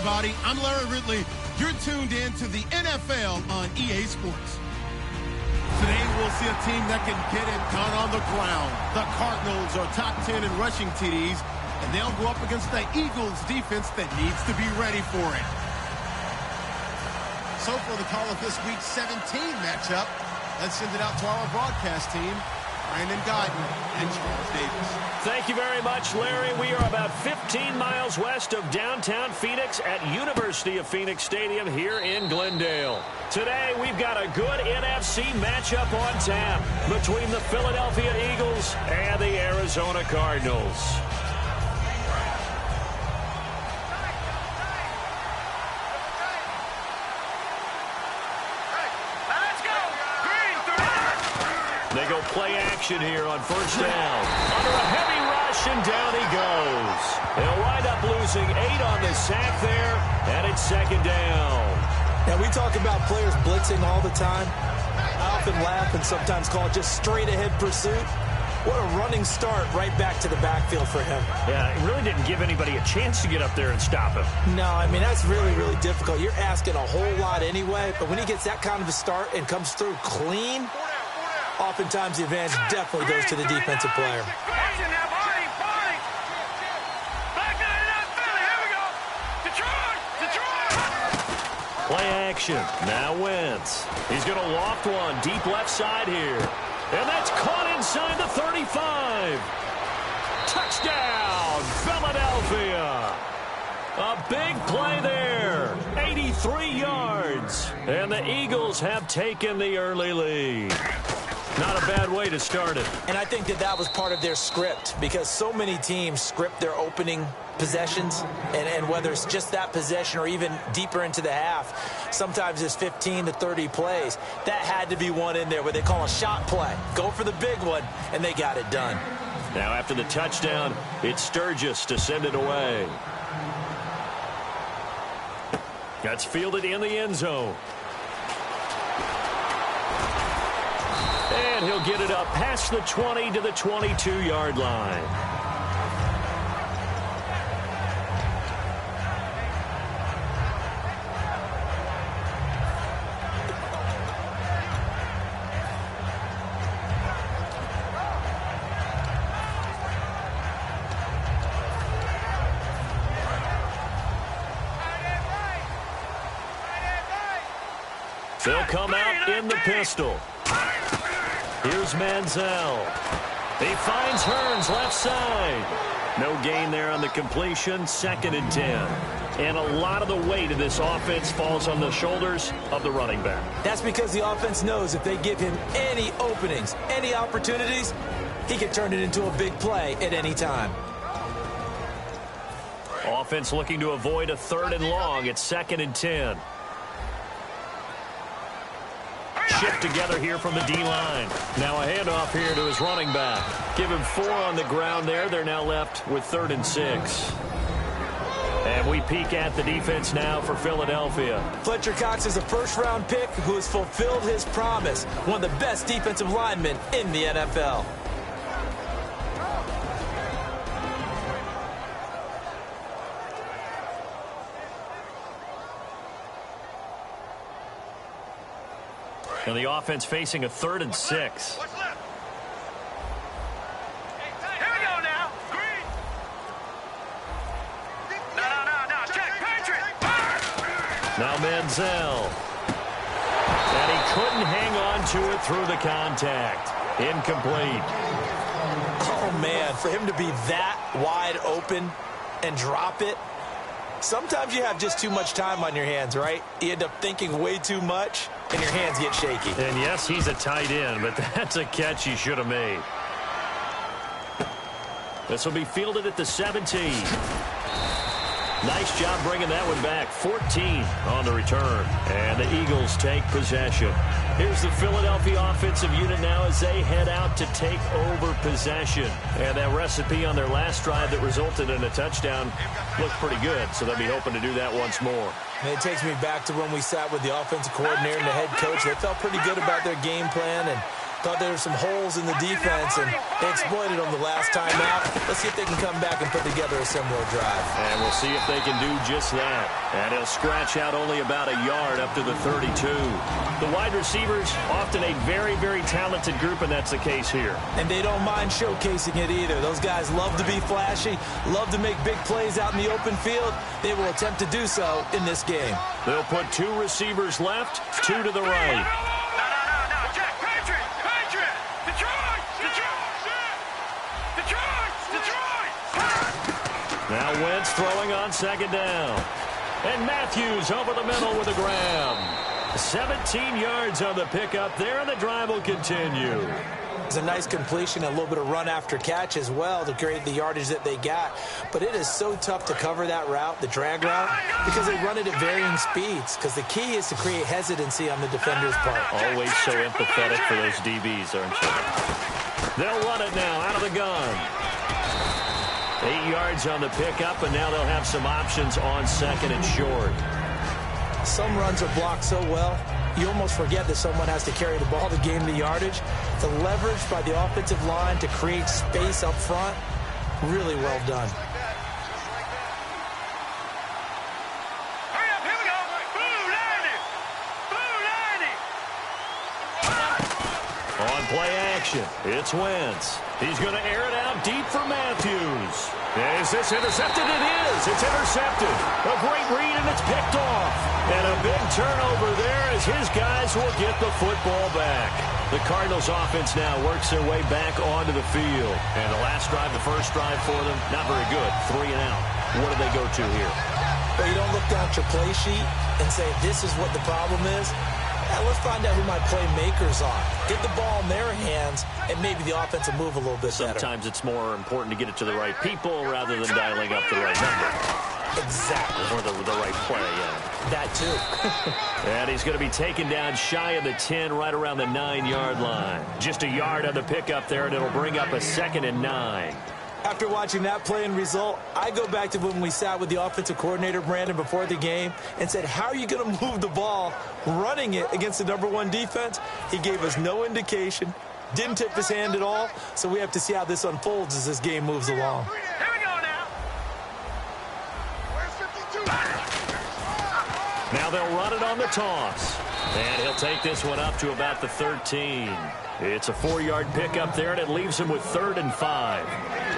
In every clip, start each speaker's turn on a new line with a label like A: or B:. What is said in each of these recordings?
A: everybody. I'm Larry Ridley. You're tuned in to the NFL on EA Sports. Today, we'll see a team that can get it done on the ground. The Cardinals are top 10 in rushing TDs, and they'll go up against the Eagles defense that needs to be ready for it. So for the call of this week's 17 matchup, let's send it out to our broadcast team, Brandon Guyton and Charles Davis.
B: Thank you very much, Larry. We are about 15 miles west of downtown Phoenix at University of Phoenix Stadium here in Glendale. Today, we've got a good NFC matchup on tap between the Philadelphia Eagles and the Arizona Cardinals. They go play action here on first down. Under a heavy rush, and down he goes. They'll wind up losing 8 on the sack there, and it's second down.
C: Now, we talk about players blitzing all the time. I often laugh and sometimes call it just straight-ahead pursuit. What a running start right back to the backfield for him.
B: Yeah, it really didn't give anybody a chance to get up there and stop him.
C: No, I mean, that's really, really difficult. You're asking a whole lot anyway, but when he gets that kind of a start and comes through clean, oftentimes the advantage definitely goes to the defensive player.
B: Play action. Now Wentz. He's going to loft one deep left side here. And that's caught inside the 35. Touchdown, Philadelphia. A big play there. 83 yards. And the Eagles have taken the early lead. Not a bad way to start it.
C: And I think that was part of their script, because so many teams script their opening possessions, and whether it's just that possession or even deeper into the half, sometimes it's 15 to 30 plays. That had to be one in there where they call a shot play. Go for the big one, and they got it done.
B: Now after the touchdown, it's Sturgis to send it away. That's fielded in the end zone. And he'll get it up past the 20 to the 22-yard line. They'll come out in the pistol. Here's Manziel. He finds Hearns left side. No gain there on the completion. 2nd and 10. And a lot of the weight of this offense falls on the shoulders of the running back.
C: That's because the offense knows if they give him any openings, any opportunities, he can turn it into a big play at any time.
B: Offense looking to avoid a 3rd and long. It's 2nd and 10. Shift together here from the D-line. Now a handoff here to his running back. Give him 4 on the ground there. They're now left with 3rd and 6. And we peek at the defense now for Philadelphia.
C: Fletcher Cox is a first-round pick who has fulfilled his promise. One of the best defensive linemen in the NFL.
B: And the offense facing a 3rd and 6.
D: What's left? Here we go now. Green. No. Check. Patriot.
B: Now Manziel. And he couldn't hang on to it through the contact. Incomplete.
C: Oh, man, for him to be that wide open and drop it. Sometimes you have just too much time on your hands, right? You end up thinking way too much, and your hands get shaky.
B: And yes, he's a tight end, but that's a catch he should have made. This will be fielded at the 17. Nice job bringing that one back. 14 on the return. And the Eagles take possession. Here's the Philadelphia offensive unit now as they head out to take over possession. And that recipe on their last drive that resulted in a touchdown looked pretty good, so they'll be hoping to do that once more.
C: And it takes me back to when we sat with the offensive coordinator and the head coach. They felt pretty good about their game plan, and Thought there were some holes in the defense, and they exploited them the last time out. Let's see if they can come back and put together a similar drive.
B: And we'll see if they can do just that. And he'll scratch out only about a yard up to the 32. The wide receivers, often a very, very talented group, and that's the case here.
C: And they don't mind showcasing it either. Those guys love to be flashy, love to make big plays out in the open field. They will attempt to do so in this game.
B: They'll put 2 receivers left, 2 to the right. Now Wentz throwing on second down. And Matthews over the middle with a grab. 17 yards on the pickup there, and the drive will continue.
C: It's a nice completion, a little bit of run after catch as well to create the yardage that they got. But it is so tough to cover that route, the drag route, because they run it at varying speeds. Because the key is to create hesitancy on the defender's part.
B: Always so empathetic for those DBs, aren't you? They'll run it now out of the gun. 8 yards on the pickup, and now they'll have some options on second and short.
C: Some runs are blocked so well, you almost forget that someone has to carry the ball to gain the yardage. The leverage by the offensive line to create space up front, really well done.
D: Hurry up, here we go. Blue 90. Blue 90.
B: On play action, it's Wentz. He's going to air it out deep for Matthews. Is this intercepted? It is. It's intercepted. A great read, and it's picked off. And a big turnover there as his guys will get the football back. The Cardinals offense now works their way back onto the field. And the last drive, the first drive for them, not very good. 3 and out. What do they go to here?
C: Well, you don't look down at your play sheet and say, this is what the problem is. Now, let's find out who my playmakers are. Get the ball in their hands, and maybe the offense will move a little bit better.
B: Sometimes it's more important to get it to the right people rather than dialing up the right number.
C: Exactly.
B: Or the right play, yeah.
C: That too.
B: And he's going to be taken down shy of the 10, right around the 9-yard line. Just a yard on the pickup there, and it'll bring up a 2nd and 9.
C: After watching that play and result, I go back to when we sat with the offensive coordinator, Brandon, before the game and said, how are you going to move the ball running it against the #1 defense? He gave us no indication, didn't tip his hand at all, so we have to see how this unfolds as this game moves along.
D: Here we go now. Where's 52?
B: Now they'll run it on the toss. And he'll take this one up to about the 13. It's a 4-yard pickup there, and it leaves him with 3rd and 5.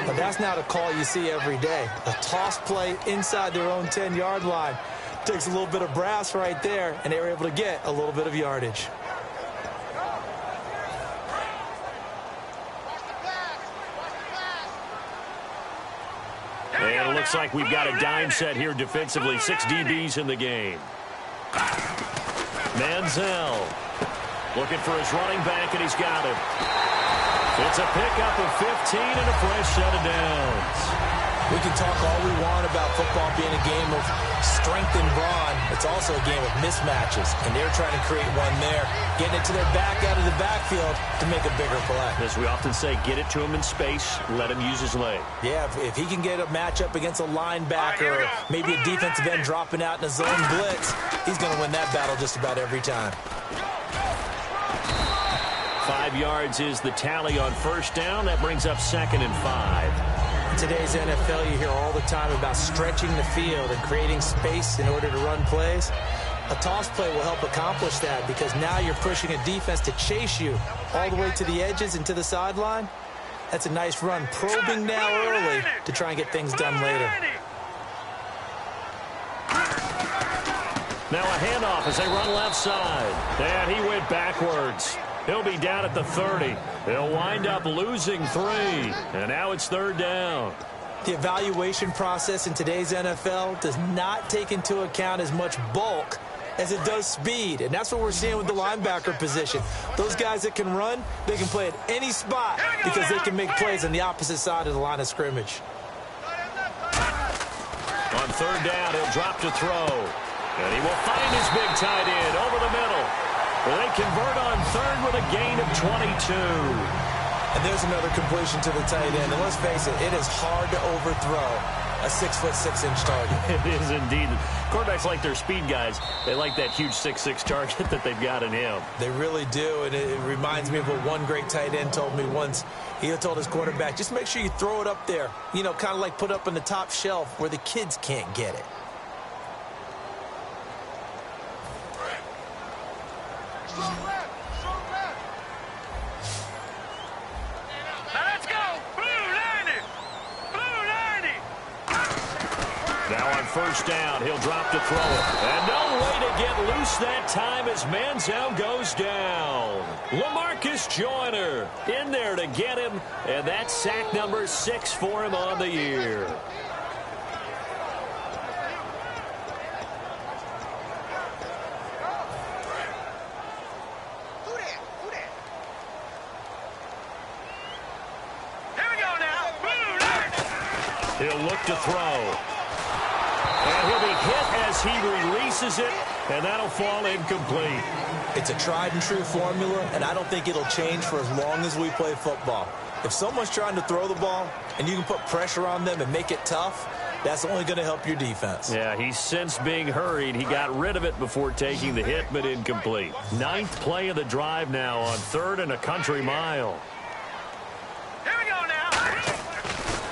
C: But that's not a call you see every day. A toss play inside their own 10-yard line. Takes a little bit of brass right there, and they were able to get a little bit of yardage.
B: And it looks like we've got a dime set here defensively. 6 DBs in the game. Manziel looking for his running back, and he's got him. It's a pickup of 15 and a fresh set of downs.
C: We can talk all we want about football being a game of strength and brawn. It's also a game of mismatches, and they're trying to create one there, getting it to their back out of the backfield to make a bigger play.
B: As we often say, get it to him in space, let him use his leg.
C: Yeah, if he can get a matchup against a linebacker or maybe a defensive end dropping out in a zone blitz, he's going to win that battle just about every time.
B: 5 yards is the tally on first down. That brings up 2nd and 5.
C: In today's NFL, you hear all the time about stretching the field and creating space in order to run plays. A toss play will help accomplish that because now you're pushing a defense to chase you all the way to the edges and to the sideline. That's a nice run, probing now early to try and get things done later.
B: Now a handoff as they run left side. And he went backwards. He'll be down at the 30. They'll wind up losing 3. And now it's 3rd down.
C: The evaluation process in today's NFL does not take into account as much bulk as it does speed. And that's what we're seeing with the linebacker position. Those guys that can run, they can play at any spot because they can make plays on the opposite side of the line of scrimmage.
B: On 3rd down, he'll drop to throw. And he will find his big tight end over the middle. They convert on 3rd with a gain of 22.
C: And there's another completion to the tight end. And let's face it, it is hard to overthrow a 6'6" target.
B: It is indeed. Quarterbacks like their speed guys. They like that huge 6'6" target that they've got in him.
C: They really do, and it reminds me of what one great tight end told me once. He told his quarterback, just make sure you throw it up there, you know, kind of like put up on the top shelf where the kids can't get it.
B: First down, he'll drop to throw it. And no way to get loose that time as Manziel goes down. LaMarcus Joyner in there to get him, and that's sack number 6 for him on the year.
D: Here we go now.
B: He'll look to throw. And he'll be hit as he releases it, and that'll fall incomplete.
C: It's a tried-and-true formula, and I don't think it'll change for as long as we play football. If someone's trying to throw the ball and you can put pressure on them and make it tough, that's only going to help your defense.
B: Yeah, he's since being hurried. He got rid of it before taking the hit, but incomplete. 9th play of the drive now on 3rd and a country mile.
D: Here we go now.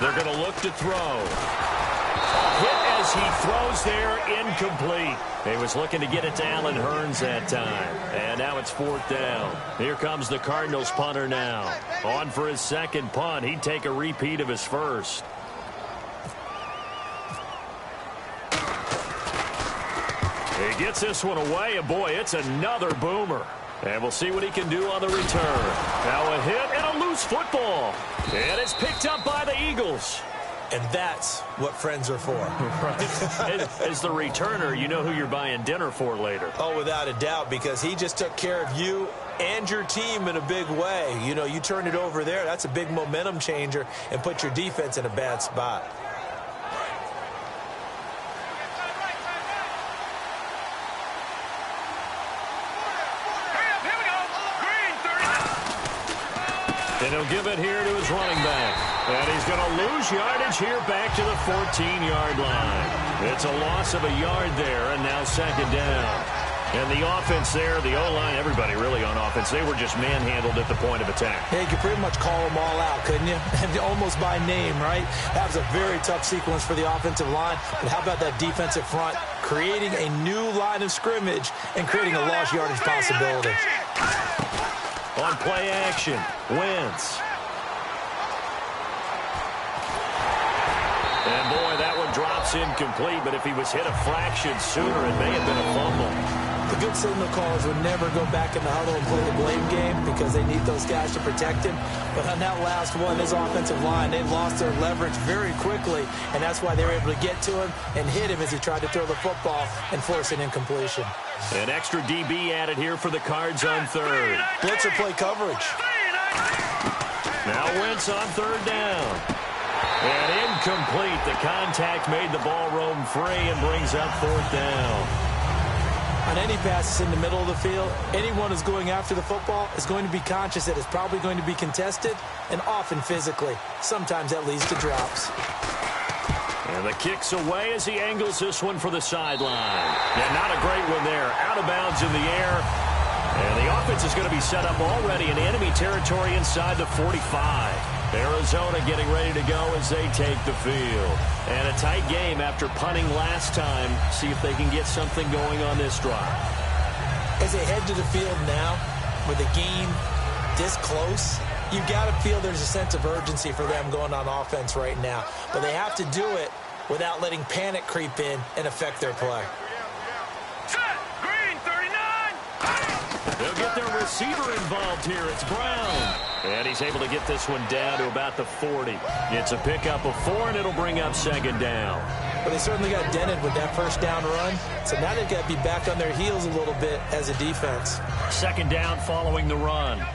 B: They're going to look to throw. Hit as he throws there, incomplete. He was looking to get it to Allen Hurns that time. And now it's 4th down. Here comes the Cardinals punter now. On for his second punt. He'd take a repeat of his first. He gets this one away, and boy, it's another boomer. And we'll see what he can do on the return. Now a hit and a loose football. And it's picked up by the Eagles.
C: And that's what friends are for.
B: Right. As the returner, you know who you're buying dinner for later.
C: Oh, without a doubt, because he just took care of you and your team in a big way. You know, you turn it over there, that's a big momentum changer and put your defense in a bad spot.
B: And he'll give it here to his running back. And he's going to lose yardage here back to the 14-yard line. It's a loss of a yard there, and now 2nd down. And the offense there, the O-line, everybody really on offense, they were just manhandled at the point of attack.
C: Yeah, you could pretty much call them all out, couldn't you? Almost by name, right? That was a very tough sequence for the offensive line. But how about that defensive front creating a new line of scrimmage and creating a lost yardage possibility?
B: On play action, Wentz. And boy, that one drops incomplete, but if he was hit a fraction sooner, it may have been a fumble.
C: The good signal callers would never go back in the huddle and play the blame game because they need those guys to protect him. But on that last one, his offensive line, they lost their leverage very quickly, and that's why they were able to get to him and hit him as he tried to throw the football and force an incompletion.
B: An extra DB added here for the Cards on 3rd.
C: Blitzer play coverage.
B: Now Wentz on 3rd down. And incomplete. The contact made the ball roam free and brings up 4th down.
C: On any passes in the middle of the field, anyone who's going after the football is going to be conscious that it's probably going to be contested and often physically. Sometimes that leads to drops.
B: And the kick's away as he angles this one for the sideline. Yeah, not a great one there. Out of bounds in the air. And the offense is going to be set up already in enemy territory inside the 45. Arizona getting ready to go as they take the field. And a tight game after punting last time. See if they can get something going on this drive.
C: As they head to the field now, with the game this close, you got to feel there's a sense of urgency for them going on offense right now. But they have to do it without letting panic creep in and affect their play.
D: Green 39.
B: They'll get their receiver involved here. It's Brown. And he's able to get this one down to about the 40. It's a pickup of 4, and it'll bring up 2nd down.
C: But they certainly got dented with that first down run. So now they've got to be back on their heels a little bit as a defense.
B: 2nd down following the run.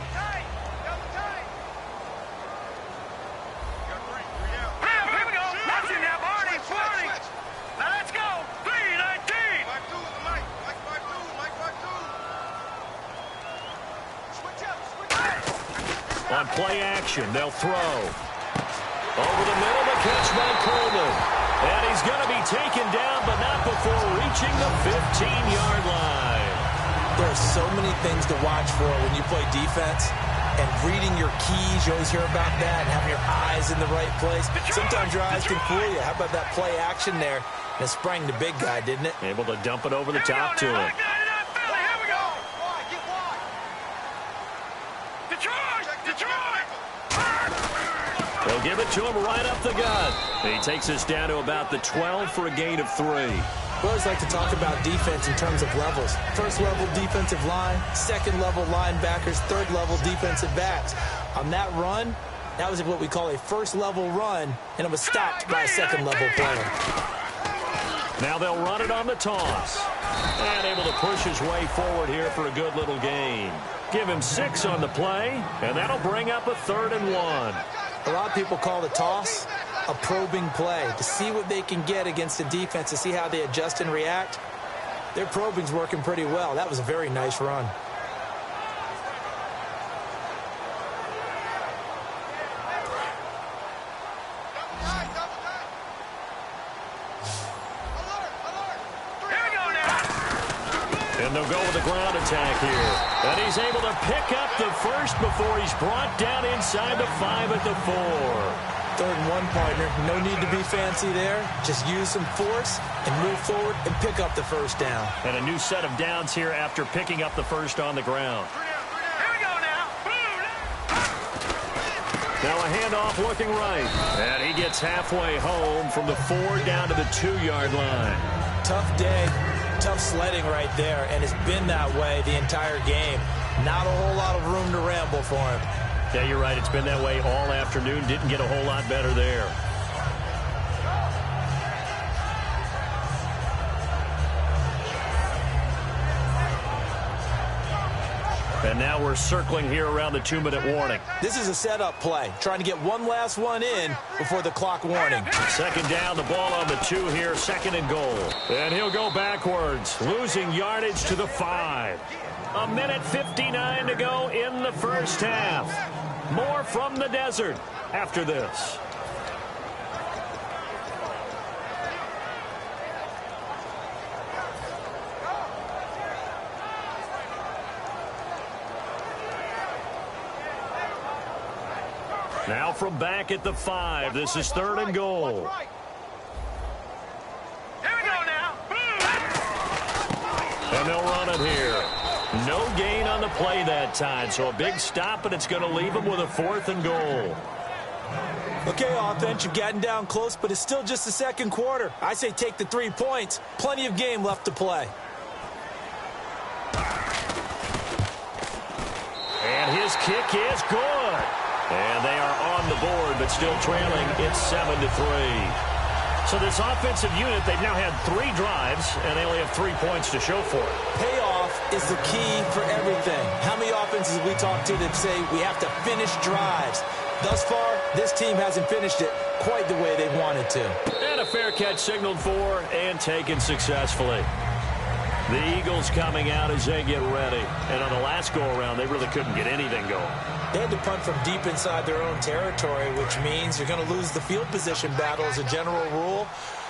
B: On play action, they'll throw. Over the middle, the catch by Coleman. going to be taken down, but not before reaching the 15-yard line.
C: There are so many things to watch for when you play defense. And reading your keys, you always hear about that, and having your eyes in the right place. Sometimes your eyes can fool you. How about that play action there? And it sprang the big guy, didn't it?
B: Able to dump it over the top to him. They'll give it to him right up the gut. He takes us down to about the 12 for a gain of 3.
C: We always like to talk about defense in terms of levels. First level defensive line, second level linebackers, third level defensive backs. On that run, that was what we call a first level run, and it was stopped by a second level player.
B: Now they'll run it on the toss. And able to push his way forward here for a good little gain. Give him 6 on the play, and that'll bring up a 3rd and 1.
C: A lot of people call the toss a probing play, to see what they can get against the defense, to see how they adjust and react. Their probing's working pretty well. That was a very nice run.
B: And they'll go with the ground attack here. And he's able to pick up the first before he's brought down inside the 5 at the 4.
C: 3rd and 1, partner. No need to be fancy there. Just use some force and move forward and pick up the first down.
B: And a new set of downs here after picking up the first on the ground.
D: Here we go now.
B: Now a handoff looking right. And he gets halfway home from the 4 down to the 2-yard line.
C: Tough day. Tough sledding right there, and it's been that way the entire game. Not a whole lot of room to ramble for him.
B: Yeah, you're right. It's been that way all afternoon. Didn't get a whole lot better there. And now we're circling here around the 2-minute warning.
C: This is a setup play, trying to get one last one in before the clock warning.
B: 2nd down, the ball on the 2 here, 2nd and goal. And he'll go backwards, losing yardage to the 5. 1:59 to go in the first half. More from the desert after this. Now from back at the 5, this is 3rd and goal.
D: Here we go now.
B: And they'll run it here. No gain on the play that time, so a big stop, and it's going to leave them with a 4th and goal.
C: Okay, offense, you've gotten down close, but it's still just the second quarter. I say take the 3 points. Plenty of game left to play.
B: And his kick is good. And they are on the board, but still trailing. It's 7-3. So this offensive unit, they've now had 3 drives, and they only have 3 points to show for it.
C: Payoff is the key for everything. How many offenses have we talked to that say we have to finish drives? Thus far, this team hasn't finished it quite the way they wanted to.
B: And a fair catch signaled for and taken successfully. The Eagles coming out as they get ready. And on the last go-around, they really couldn't get anything going.
C: They had to punt from deep inside their own territory, which means you're going to lose the field position battle as a general rule.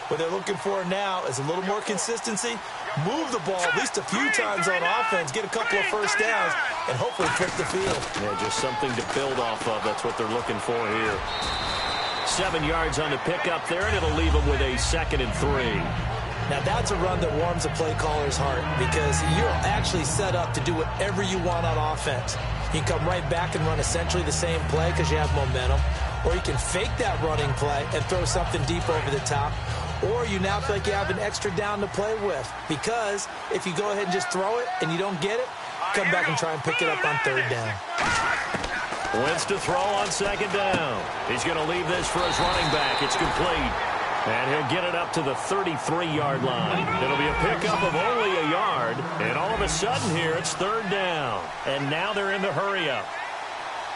C: What they're looking for now is a little more consistency, move the ball at least a few times on offense, get a couple of first downs, and hopefully flip the field.
B: Yeah, just something to build off of. That's what they're looking for here. 7 yards on the pickup there, and it'll leave them with a 2nd and 3.
C: Now, that's a run that warms a play caller's heart because you're actually set up to do whatever you want on offense. You can come right back and run essentially the same play because you have momentum, or you can fake that running play and throw something deep over the top, or you now feel like you have an extra down to play with because if you go ahead and just throw it and you don't get it, come back and try and pick it up on 3rd down.
B: Wentz to throw on 2nd down. He's going to leave this for his running back. It's complete. And he'll get it up to the 33-yard line. It'll be a pickup of only a yard. And all of a sudden here, it's 3rd down. And now they're in the hurry-up.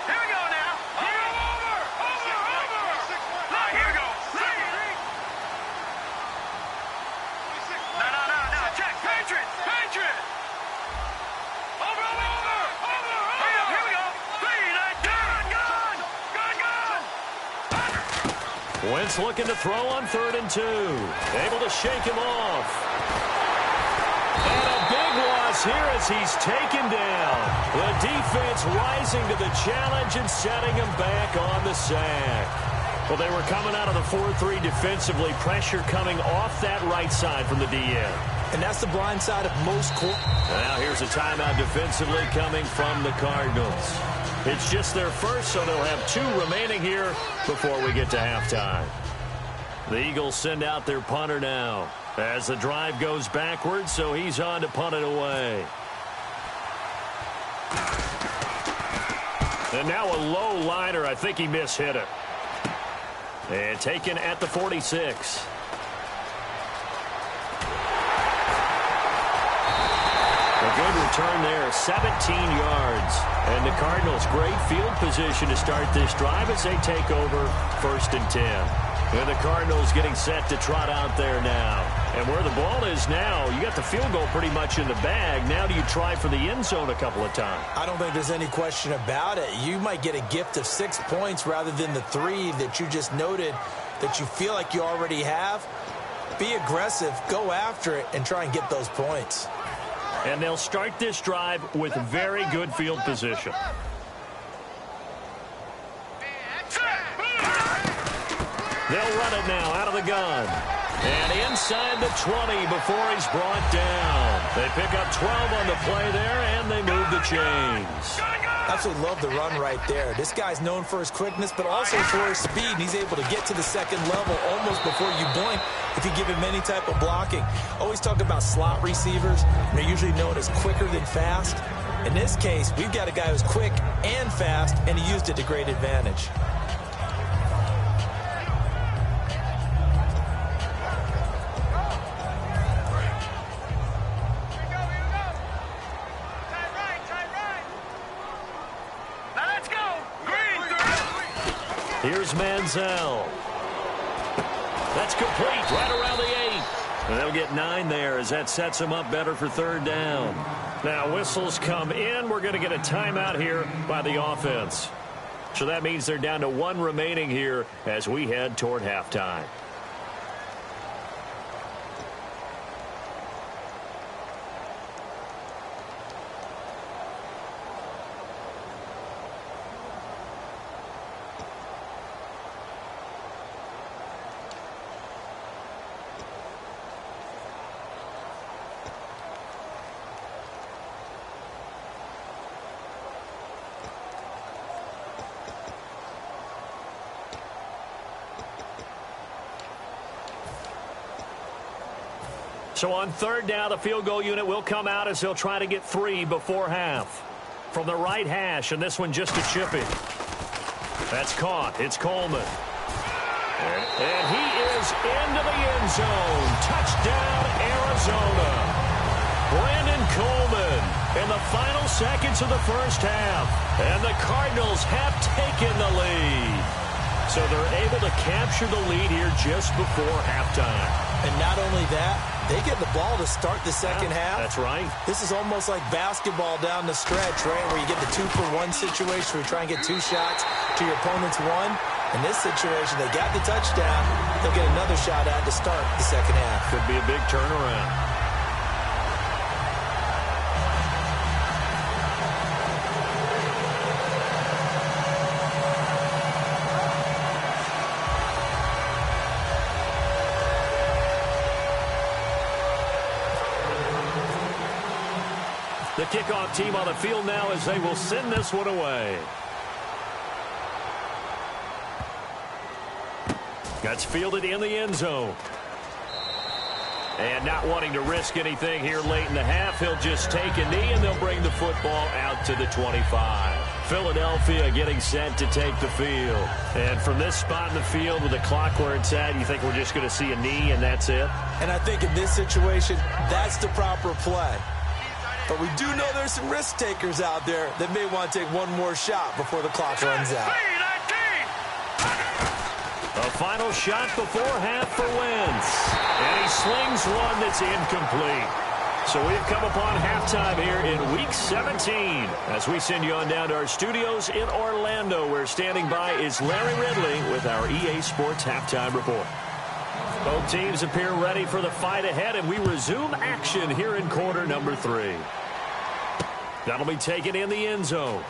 D: Here we go now. Over. Here we go. No. Check. Patriot. Over. Here we go. Gun.
B: Wentz looking to throw on 3rd and 2. Able to shake him off. And a big loss here as he's taken down. The defense rising to the challenge and setting him back on the sack. Well, they were coming out of the 4-3 defensively. Pressure coming off that right side from the DN.
C: And that's the blind side of most
B: Now here's a timeout defensively coming from the Cardinals. It's just their first, so they'll have 2 remaining here before we get to halftime. The Eagles send out their punter now as the drive goes backwards, so he's on to punt it away. And now a low liner. I think he mishit it. And taken at the 46. A good return there, 17 yards. And the Cardinals, great field position to start this drive as they take over 1st and 10. And the Cardinals getting set to trot out there now. And where the ball is now, you got the field goal pretty much in the bag. Now do you try for the end zone a couple of times?
C: I don't think there's any question about it. You might get a gift of 6 points rather than the 3 that you just noted that you feel like you already have. Be aggressive, go after it, and try and get those points.
B: And they'll start this drive with very good field position. They'll run it now out of the gun. And inside the 20 before he's brought down. They pick up 12 on the play there, and they move the chains.
C: Absolutely love the run right there. This guy's known for his quickness, but also for his speed. And he's able to get to the second level almost before you blink if you give him any type of blocking. Always talk about slot receivers. They're usually known as quicker than fast. In this case, we've got a guy who's quick and fast, and he used it to great advantage.
B: Here's Manziel. That's complete right around the 8. And they'll get 9 there as that sets them up better for 3rd down. Now whistles come in. We're going to get a timeout here by the offense. So that means they're down to 1 remaining here as we head toward halftime. So on 3rd down, the field goal unit will come out as they'll try to get 3 before half. From the right hash, and this one just a chippy. That's caught. It's Coleman. And he is into the end zone. Touchdown, Arizona. Brandon Coleman in the final seconds of the first half. And the Cardinals have taken the lead. So they're able to capture the lead here just before halftime.
C: And not only that, they get the ball to start the second half.
B: That's right.
C: This is almost like basketball down the stretch, right, where you get the 2-for-1 situation where you try and get 2 shots to your opponent's 1. In this situation, they got the touchdown. They'll get another shot at to start the second half.
B: Could be a big turnaround. The kickoff team on the field now as they will send this one away. That's fielded in the end zone. And not wanting to risk anything here late in the half, he'll just take a knee and they'll bring the football out to the 25. Philadelphia getting set to take the field. And from this spot in the field with the clock where it's at, you think we're just going to see a knee and that's it?
C: And I think in this situation, that's the proper play. But we do know there's some risk takers out there that may want to take one more shot before the clock runs out.
B: A final shot before half for Wentz. And he slings one that's incomplete. So we've come upon halftime here in Week 17 as we send you on down to our studios in Orlando, where standing by is Larry Ridley with our EA Sports Halftime Report. Both teams appear ready for the fight ahead, and we resume action here in quarter number 3. That'll be taken in the end zone.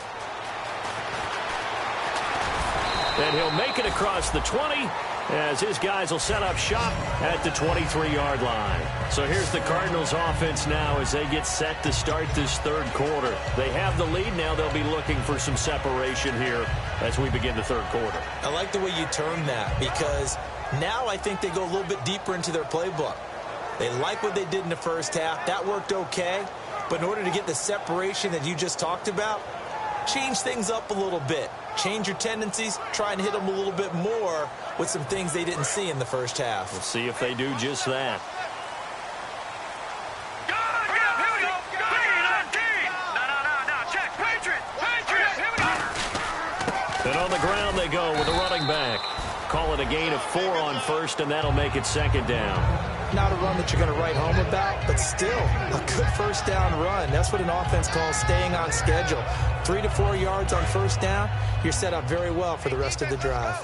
B: And he'll make it across the 20 as his guys will set up shop at the 23-yard line. So here's the Cardinals offense now as they get set to start this third quarter. They have the lead. Now they'll be looking for some separation here as we begin the third quarter.
C: I like the way you term that, because now I think they go a little bit deeper into their playbook. They like what they did in the first half. That worked okay. But in order to get the separation that you just talked about, change things up a little bit. Change your tendencies. Try and hit them a little bit more with some things they didn't see in the first half.
B: We'll see if they do just that. And on the ground they go with a running back. Call it a gain of 4 on first, and that'll make it second down.
C: Not a run that you're going to write home about, but still a good first down run. That's what an offense calls staying on schedule. 3 to 4 yards on first down, you're set up very well for the rest of the drive.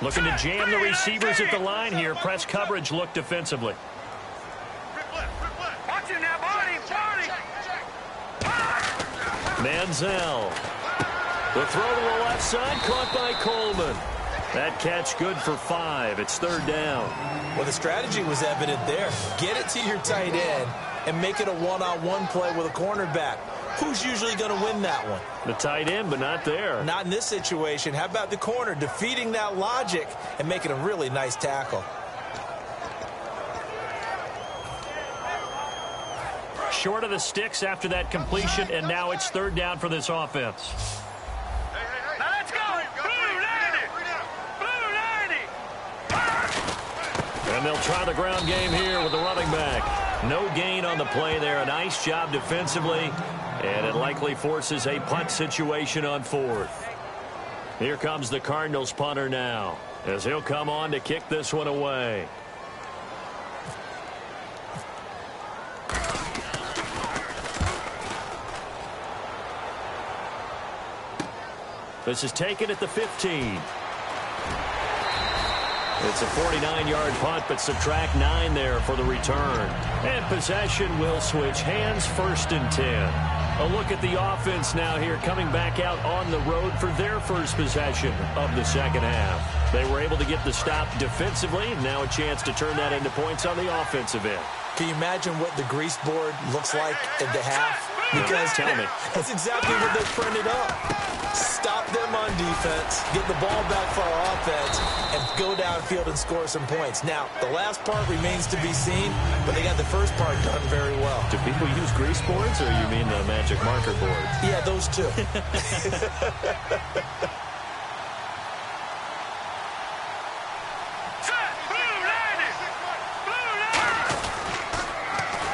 B: Looking to jam the receivers at the line here. Press coverage look defensively.
D: Watch him now, Barney.
B: Manziel. The throw to the left side, caught by Coleman. That catch good for 5. It's third down.
C: Well, the strategy was evident there. Get it to your tight end and make it a one-on-one play with a cornerback. Who's usually going to win that one?
B: The tight end, but not there.
C: Not in this situation. How about the corner defeating that logic and making a really nice tackle?
B: Short of the sticks after that completion, and now it's third down for this offense.
D: Now let's go. Blue 90.
B: And they'll try the ground game here with the running back. No gain on the play there. A nice job defensively, and it likely forces a punt situation on 4th. Here comes the Cardinals punter now, as he'll come on to kick this one away. This is taken at the 15. It's a 49-yard punt, but subtract 9 there for the return. And possession will switch hands, 1st and 10. A look at the offense now here, coming back out on the road for their first possession of the second half. They were able to get the stop defensively, and now a chance to turn that into points on the offensive end.
C: Can you imagine what the grease board looks like at the half? Because
B: tell me.
C: That's exactly what they printed up. Stop them on defense, get the ball back for our offense, and go downfield and score some points. Now, the last part remains to be seen, but they got the first part done very well.
B: Do people use grease boards, or you mean the magic marker boards?
C: Yeah, those two.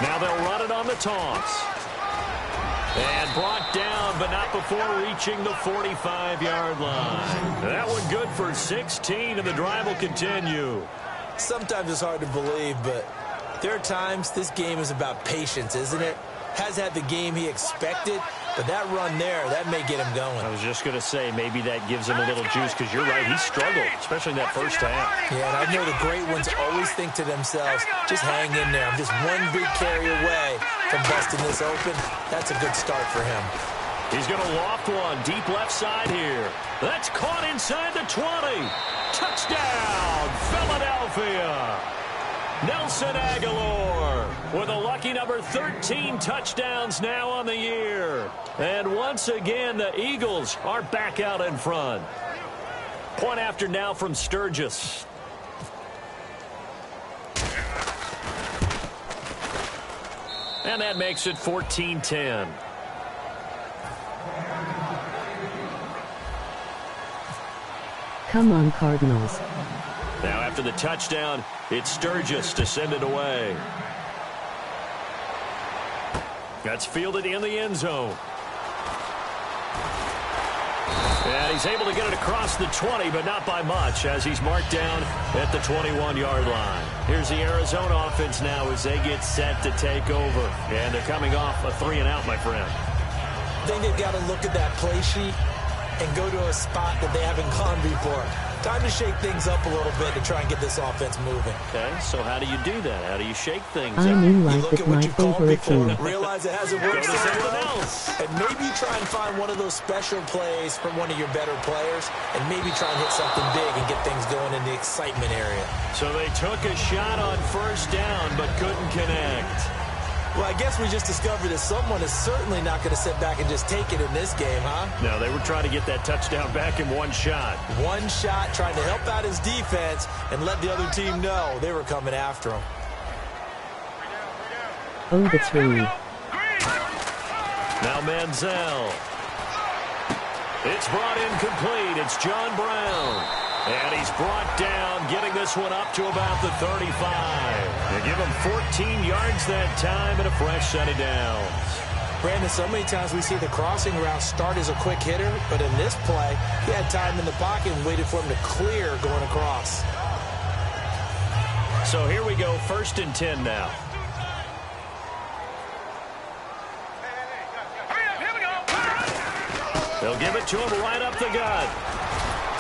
B: Now they'll run it on the toss. And brought down, but not before reaching the 45-yard line. That one good for 16, and the drive will continue.
C: Sometimes it's hard to believe, but there are times this game is about patience, isn't it? Has had the game he expected, but that run there, that may get him going.
B: I was just going to say, maybe that gives him a little juice, because you're right, he struggled, especially in that first half.
C: Yeah, and I know the great ones always think to themselves, just hang in there. I'm just one big carry away from busting this open. That's a good start for him.
B: He's going to loft one deep left side here. That's caught inside the 20. Touchdown, Philadelphia. Nelson Aguilar with a lucky number 13 touchdowns now on the year. And once again, the Eagles are back out in front. Point after now from Sturgis. And that makes it 14-10.
E: Come on, Cardinals.
B: Now after the touchdown, it's Sturgis to send it away. That's fielded in the end zone. And he's able to get it across the 20, but not by much, as he's marked down at the 21-yard line. Here's the Arizona offense now as they get set to take over. And they're coming off a 3-and-out, my friend.
C: I think they've got to look at that play sheet and go to a spot that they haven't gone before. Time to shake things up a little bit to try and get this offense moving.
B: Okay, so how do you do that? How do you shake things up?
E: I'm in
C: You
E: life
C: look
E: with
C: at what
E: my
C: you've called
E: favorite
C: before,
E: team.
C: realize it hasn't
B: Go
C: worked
B: to
C: so
B: something
C: well,
B: else.
C: and maybe try and find one of those special plays from one of your better players, and maybe try and hit something big and get things going in the excitement area.
B: So they took a shot on first down, but couldn't connect.
C: Well, I guess we just discovered that someone is certainly not going to sit back and just take it in this game, huh?
B: No, they were trying to get that touchdown back in one shot.
C: One shot, trying to help out his defense and let the other team know they were coming after him.
E: Oh, the tree.
B: Now Manziel. It's brought in complete. It's John Brown. And he's brought down, getting this one up to about the 35. They give him 14 yards that time and a fresh set of downs.
C: Brandon, so many times we see the crossing route start as a quick hitter, but in this play, he had time in the pocket and waited for him to clear going across.
B: So here we go, 1st and 10 now. They'll give it to him right up the gut.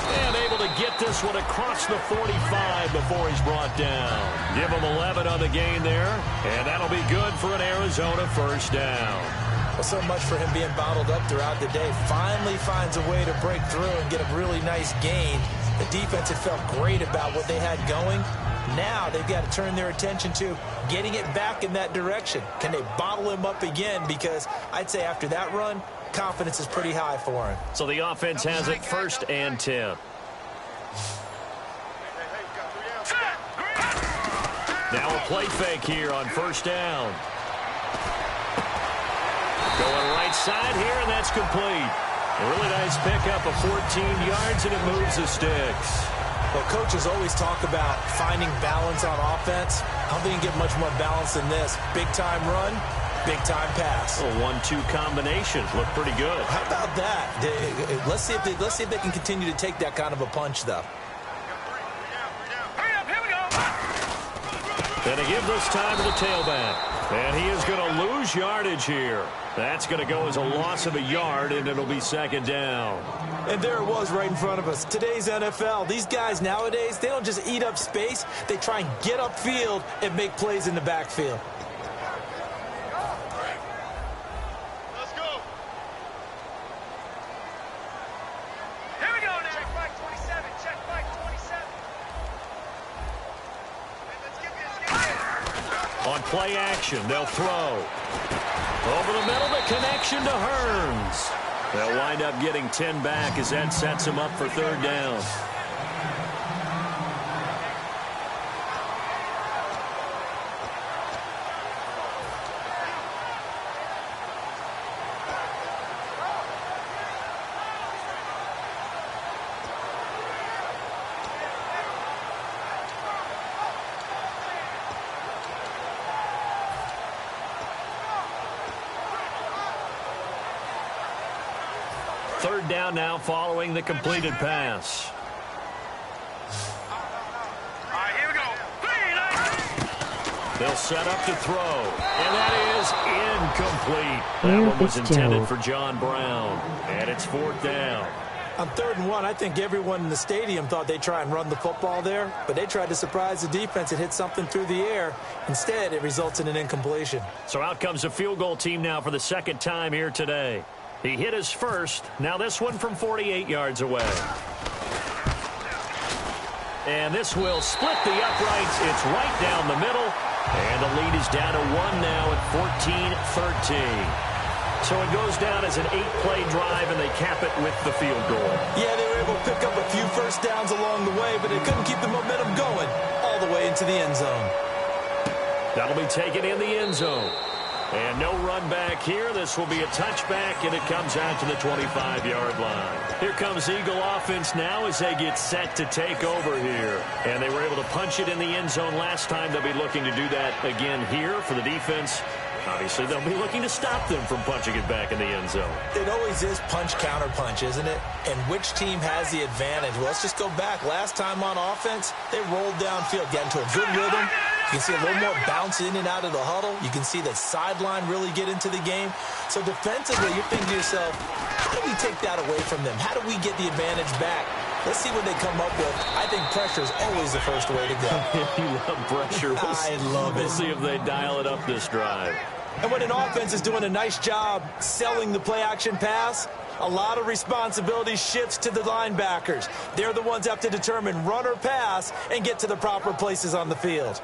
B: And able to get this one across the 45 before he's brought down. Give him 11 on the gain there, and that'll be good for an Arizona first down.
C: Well, so much for him being bottled up throughout the day. Finally finds a way to break through and get a really nice gain. The defense had felt great about what they had going. Now they've got to turn their attention to getting it back in that direction. Can they bottle him up again? Because I'd say after that run, confidence is pretty high for him.
B: So the offense has it 1st and 10. Now a play fake here on first down. Going right side here, and that's complete. A really nice pickup of 14 yards, and it moves the sticks.
C: Well, coaches always talk about finding balance on offense. I don't think you can get much more balance than this. Big-time run, big-time pass.
B: A 1-2 combination. Look pretty good.
C: How about that? Let's see if they can continue to take that kind of a punch, though.
B: And they give this time to the tailback. And he is going to lose yardage here. That's going to go as a loss of a yard, and it'll be 2nd down.
C: And there it was right in front of us. Today's NFL, these guys nowadays, they don't just eat up space. They try and get upfield and make plays in the backfield.
D: Let's go. Here we go now. Check back 27. Check back 27. Let's get this.
B: On play action, they'll throw. Over the middle, the connection to Hearns. They'll wind up getting 10 back as that sets them up for 3rd down. Third down now following the completed pass.
D: All right, here we go.
B: They'll set up to throw. And that is incomplete. That one was intended for John Brown. And it's 4th down.
C: On 3rd and 1, I think everyone in the stadium thought they'd try and run the football there, but they tried to surprise the defense and hit something through the air. Instead, it results in an incompletion.
B: So out comes the field goal team now for the 2nd time here today. He hit his first. Now this one from 48 yards away. And this will split the uprights. It's right down the middle. And the lead is down to 1 now at 14-13. So it goes down as an 8-play drive, and they cap it with the field goal.
C: Yeah, they were able to pick up a few first downs along the way, but they couldn't keep the momentum going all the way into the end zone.
B: That'll be taken in the end zone. And no run back here. This will be a touchback, and it comes out to the 25-yard line. Here comes Eagle offense now as they get set to take over here. And they were able to punch it in the end zone last time. They'll be looking to do that again here for the defense. Obviously, they'll be looking to stop them from punching it back in the end zone.
C: It always is punch-counter-punch, isn't it? And which team has the advantage? Well, let's just go back. Last time on offense, they rolled downfield, got into a good rhythm. You can see a little more bounce in and out of the huddle. You can see the sideline really get into the game. So defensively, you're thinking to yourself, how do we take that away from them? How do we get the advantage back? Let's see what they come up with. I think pressure is always the first way to go.
B: You love pressure.
C: I love it.
B: We'll see if they dial it up this drive.
C: And when an offense is doing a nice job selling the play-action pass, a lot of responsibility shifts to the linebackers. They're the ones that have to determine run or pass and get to the proper places on the field.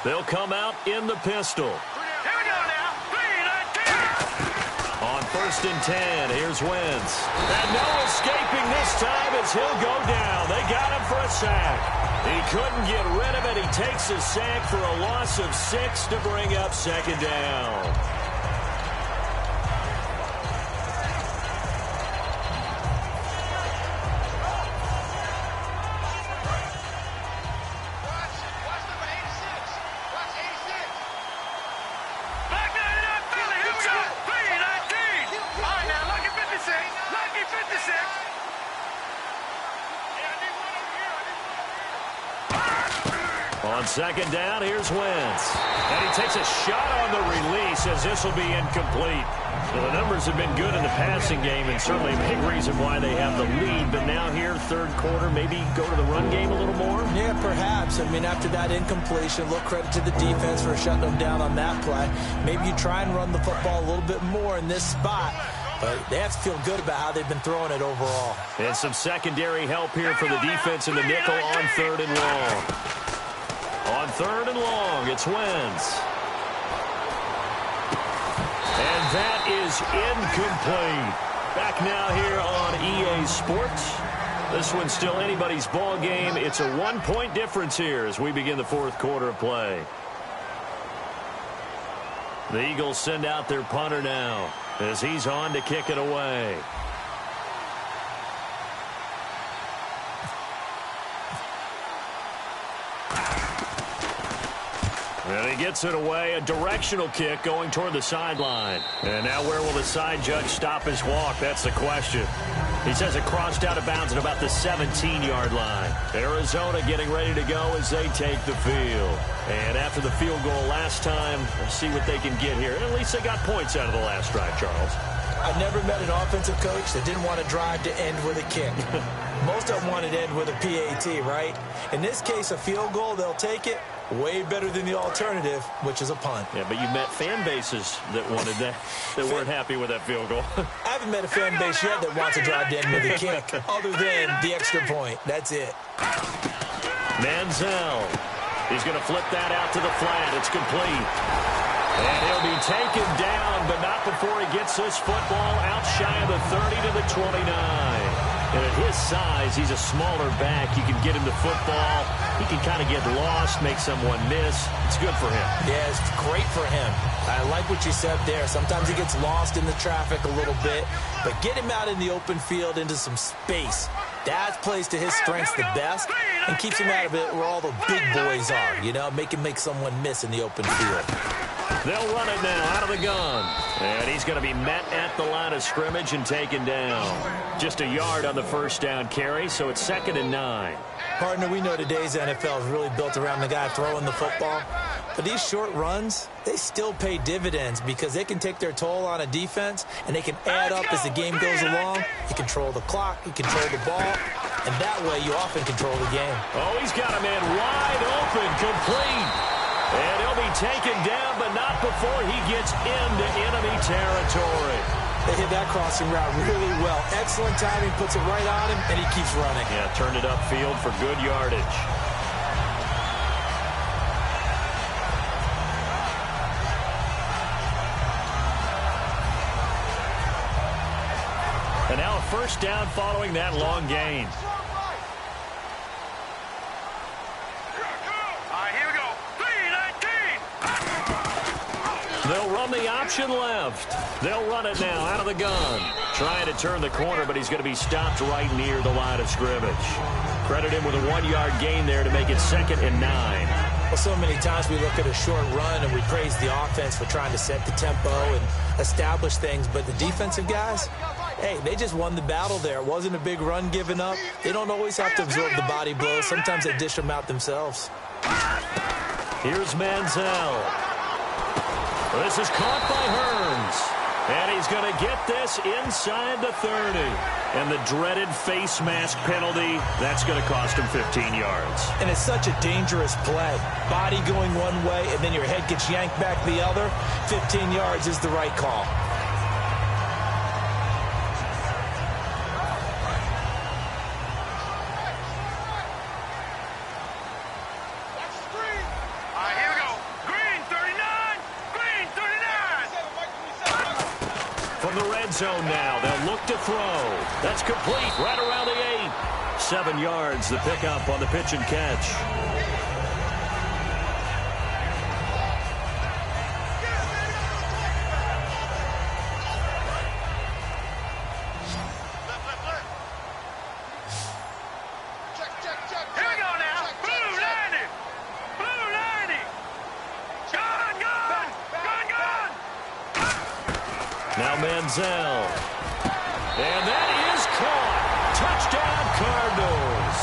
B: They'll come out in the pistol.
D: Here we go now. 3-19.
B: On 1st and 10, here's Wentz. And no escaping this time as he'll go down. They got him for a sack. He couldn't get rid of it. He takes a sack for a loss of 6 to bring up 2nd down. On 2nd down, here's Wentz. And he takes a shot on the release as this will be incomplete. So the numbers have been good in the passing game and certainly a big reason why they have the lead. But now here, 3rd quarter, maybe go to the run game a little more?
C: Yeah, perhaps. I mean, after that incompletion, a little credit to the defense for shutting them down on that play. Maybe you try and run the football a little bit more in this spot. But they have to feel good about how they've been throwing it overall.
B: And some secondary help here for the defense in the nickel on 3rd and long. On 3rd and long, it's Wentz. And that is incomplete. Back now here on EA Sports. This one's still anybody's ball game. It's a 1-point difference here as we begin the 4th quarter of play. The Eagles send out their punter now as he's on to kick it away. And he gets it away, a directional kick going toward the sideline. And now where will the side judge stop his walk? That's the question. He says it crossed out of bounds at about the 17-yard line. Arizona getting ready to go as they take the field. And after the field goal last time, let's see what they can get here. At least they got points out of the last drive, Charles.
C: I never met an offensive coach that didn't want to drive to end with a kick. Most of them wanted to end with a PAT, right? In this case, a field goal, they'll take it. Way better than the alternative, which is a punt.
B: Yeah, but you met fan bases that wanted that, that weren't happy with that field goal.
C: I haven't met a fan base yet that wants to drive to end with a kick, other than the extra point. That's it.
B: Manziel. He's going to flip that out to the flat. It's complete. And he'll be taken down, but not before he gets this football out shy of the 30 to the 29. And at his size, he's a smaller back. You can get him the football. He can kind of get lost, make someone miss. It's good for him.
C: Yeah, it's great for him. I like what you said there. Sometimes he gets lost in the traffic a little bit, but get him out in the open field into some space. That plays to his strengths the best and keeps him out of it where all the big boys are, you know, make him make someone miss in the open field.
B: They'll run it now out of the gun. And he's going to be met at the line of scrimmage and taken down. Just a yard on the first down carry, so it's 2nd and 9.
C: Partner, we know today's NFL is really built around the guy throwing the football. But these short runs, they still pay dividends because they can take their toll on a defense and they can add up as the game goes along. You control the clock, you control the ball, and that way you often control the game.
B: Oh, he's got a man wide open, complete. And he'll be taken down, but not before he gets into enemy territory.
C: They hit that crossing route really well. Excellent timing, puts it right on him, and he keeps running.
B: Yeah, turned it upfield for good yardage. And now a first down following that long gain. They'll from the option left. They'll run it now out of the gun. Trying to turn the corner, but he's going to be stopped right near the line of scrimmage. Credit him with a 1-yard gain there to make it 2nd and 9.
C: Well, so many times we look at a short run and we praise the offense for trying to set the tempo and establish things, but the defensive guys, hey, they just won the battle there. It wasn't a big run given up. They don't always have to absorb the body blows. Sometimes they dish them out themselves.
B: Here's Manziel. This is caught by Hearns. And he's going to get this inside the 30. And the dreaded face mask penalty, that's going to cost him 15 yards.
C: And it's such a dangerous play. Body going one way, and then your head gets yanked back the other. 15 yards is the right call.
B: Zone now. They'll look to throw. That's complete right around the 8. 7 yards, the pickup on the pitch and catch.
D: Here we go now. Blue 90. Blue 90. Gun.
B: Now Manziel. And that is caught. Touchdown, Cardinals.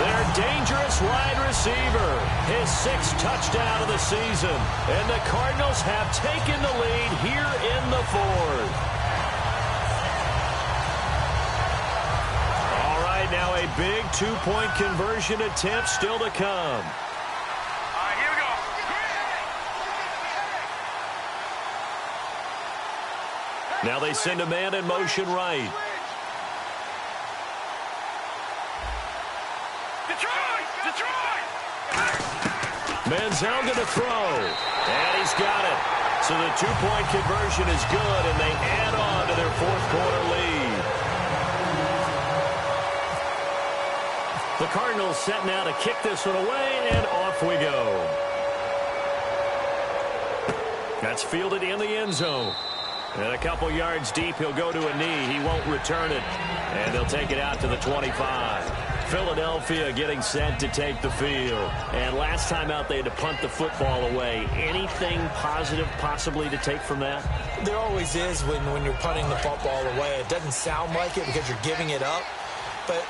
B: Their dangerous wide receiver. His 6th touchdown of the season. And the Cardinals have taken the lead here in the 4th. All right, now a big 2-point conversion attempt still to come. Now they send a man in motion right.
D: Detroit!
B: Manziel going to throw. And he's got it. So the 2-point conversion is good, and they add on to their 4th quarter lead. The Cardinals set now to kick this one away, and off we go. That's fielded in the end zone. And a couple yards deep, he'll go to a knee. He won't return it. And they'll take it out to the 25. Philadelphia getting set to take the field. And last time out, they had to punt the football away. Anything positive possibly to take from that?
C: There always is when you're punting the football away. It doesn't sound like it because you're giving it up. But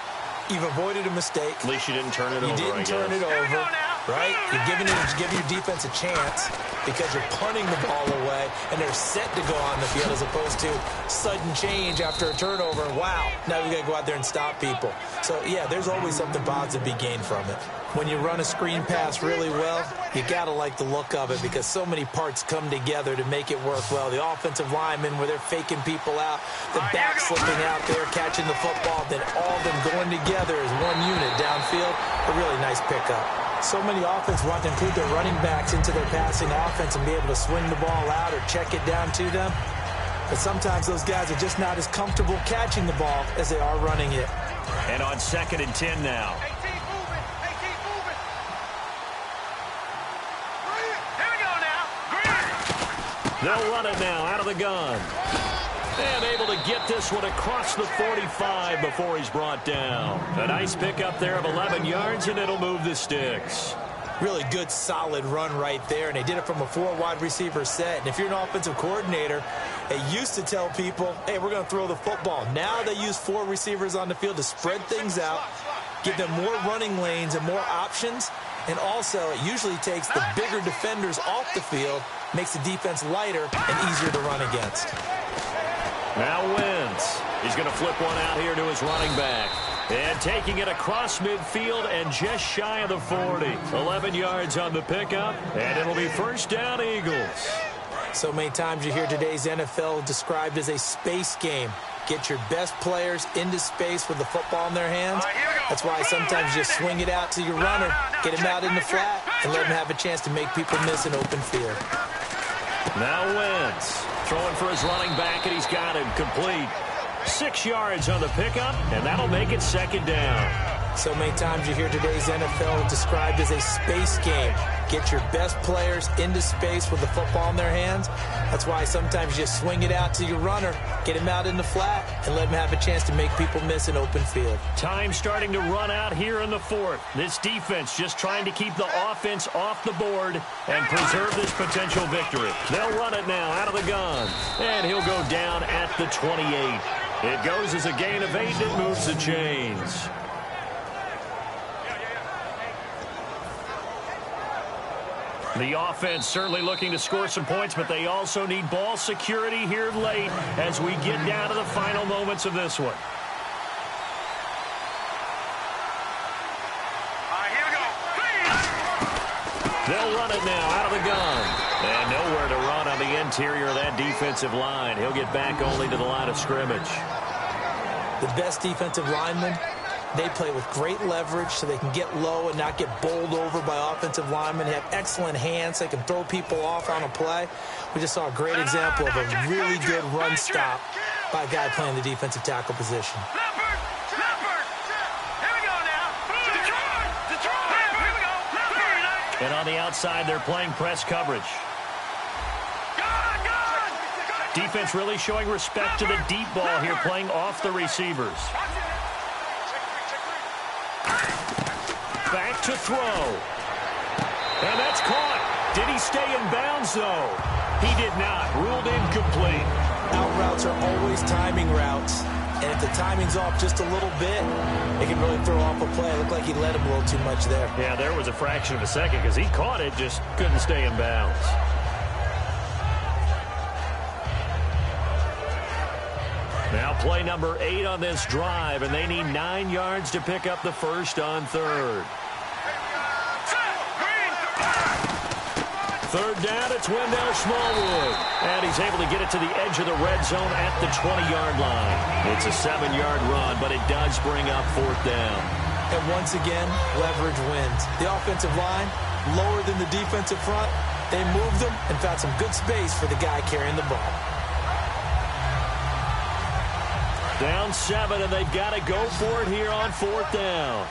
C: you've avoided a mistake.
B: At least you didn't turn it over,
C: You didn't turn it over, right? You're giving your defense a chance because you're punting the ball away, and they're set to go on the field as opposed to sudden change after a turnover. Wow, now we got to go out there and stop people. So, yeah, there's always something positive to be gained from it. When you run a screen pass really well, you got to like the look of it because so many parts come together to make it work well. The offensive linemen, where they're faking people out, the back slipping out there, catching the football, then all of them going together as one unit downfield, a really nice pickup. So many offenses want to include their running backs into their passing offense and be able to swing the ball out or check it down to them. But sometimes those guys are just not as comfortable catching the ball as they are running it.
B: And on 2nd and 10 now.
D: Keep moving. Here we go now. Green.
B: They'll run it now out of the gun. And able to get this one across the 45 before he's brought down. A nice pickup there of 11 yards, and it'll move the sticks.
C: Really good, solid run right there, and they did it from a 4-wide receiver set. And if you're an offensive coordinator, they used to tell people, hey, we're going to throw the football. Now they use 4 receivers on the field to spread things out, give them more running lanes and more options, and also it usually takes the bigger defenders off the field, makes the defense lighter and easier to run against.
B: Now Wentz. He's going to flip one out here to his running back. And taking it across midfield and just shy of the 40. 11 yards on the pickup, and it'll be first down, Eagles.
C: So many times you hear today's NFL described as a space game. Get your best players into space with the football in their hands. That's why sometimes you swing it out to your runner, get him out in the flat, and let him have a chance to make people miss an open field.
B: Now Wentz throwing for his running back, and he's got him complete. 6 yards on the pickup, and that'll make it second down.
C: So many times you hear today's NFL described as a space game. Get your best players into space with the football in their hands. That's why sometimes you just swing it out to your runner, get him out in the flat, and let him have a chance to make people miss an open field.
B: Time starting to run out here in the fourth. This defense just trying to keep the offense off the board and preserve this potential victory. They'll run it now out of the gun, and he'll go down at the 28. It goes as a gain of 8, and it moves the chains. The offense certainly looking to score some points, but they also need ball security here late as we get down to the final moments of this one.
D: Here we go.
B: They'll run it now out of the gun. And nowhere to run on the interior of that defensive line. He'll get back only to the line of scrimmage.
C: The best defensive linemen, they play with great leverage so they can get low and not get bowled over by offensive linemen. They have excellent hands. They can throw people off on a play. We just saw a great example of a really good run stop by a guy playing the defensive tackle position.
D: Leopard! Leopard! Here we go now. Detroit! Detroit! Here we go. Leopard!
B: And on the outside, they're playing press coverage. Defense really showing respect to the deep ball here, playing off the receivers. Back to throw. And that's caught. Did he stay in bounds, though? He did not. Ruled incomplete.
C: Out routes are always timing routes. And if the timing's off just a little bit, it can really throw off a play. It looked like he let him a little too much there.
B: Yeah, there was a fraction of a second because he caught it, just couldn't stay in bounds. Now play number 8 on this drive, and they need 9 yards to pick up the first on third. Third down, it's Wendell Smallwood. And he's able to get it to the edge of the red zone at the 20-yard line. It's a 7-yard run, but it does bring up fourth down.
C: And once again, leverage wins. The offensive line, lower than the defensive front. They moved them and found some good space for the guy carrying the ball.
B: Down 7, and they've got to go for it here on fourth down.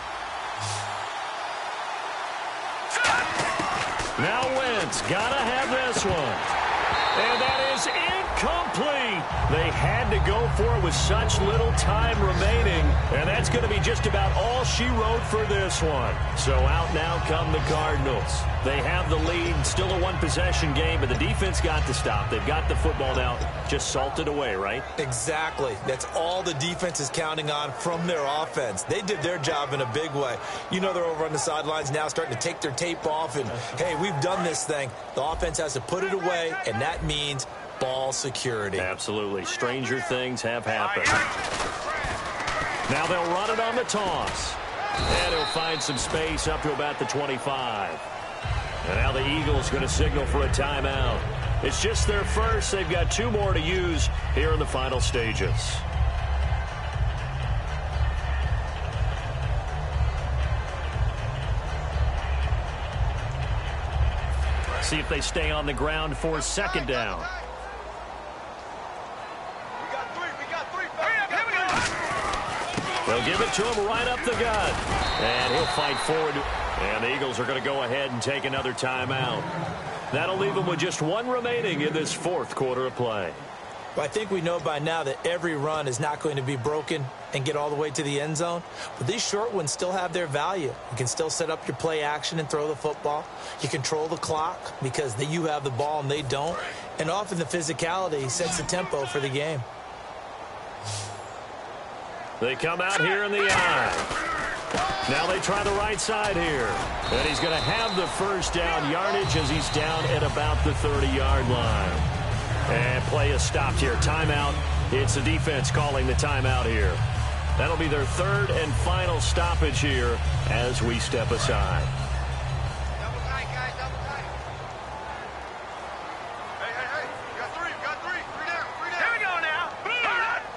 B: Now Wentz, got to have this one. And that is incomplete. They had to go for it with such little time remaining. And that's going to be just about all she wrote for this one. So out now come the Cardinals. They have the lead, still a one-possession game, but the defense got to stop. They've got the football now, just salted away, right?
C: Exactly. That's all the defense is counting on from their offense. They did their job in a big way. You know they're over on the sidelines now starting to take their tape off and, hey, we've done this thing. The offense has to put it away, and that means ball security.
B: Absolutely. Stranger things have happened. Now they'll run it on the toss. And he'll find some space up to about the 25. And now the Eagles going to signal for a timeout. It's just their first. They've got 2 more to use here in the final stages. See if they stay on the ground for second down.
D: We got three. Here we go.
B: They'll give it to him right up the gut. And he'll fight forward. And the Eagles are going to go ahead and take another timeout. That'll leave them with just 1 remaining in this fourth quarter of play.
C: Well, I think we know by now that every run is not going to be broken and get all the way to the end zone. But these short ones still have their value. You can still set up your play action and throw the football. You control the clock because you have the ball and they don't. And often the physicality sets the tempo for the game.
B: They come out here in the eye. Now they try the right side here. And he's going to have the first down yardage as he's down at about the 30-yard line. And play is stopped here. Timeout. It's the defense calling the timeout here. That'll be their third and final stoppage here as we step aside.
D: Double tight, guys. Double tight. Hey. We got three. Three down. Here we go now.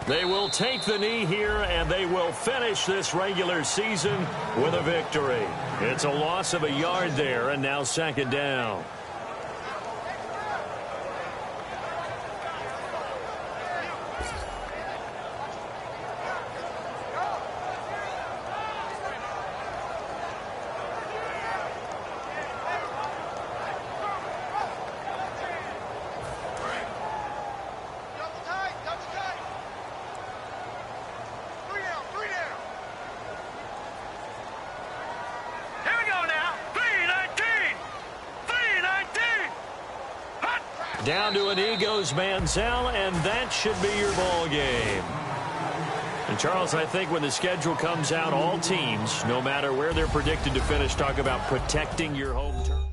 B: They will take the knee here, and they will finish this regular season with a victory. It's a loss of a yard there, and now second down. Down to a knee goes Manziel, and that should be your ball game. And, Charles, I think when the schedule comes out, all teams, no matter where they're predicted to finish, talk about protecting your home turf.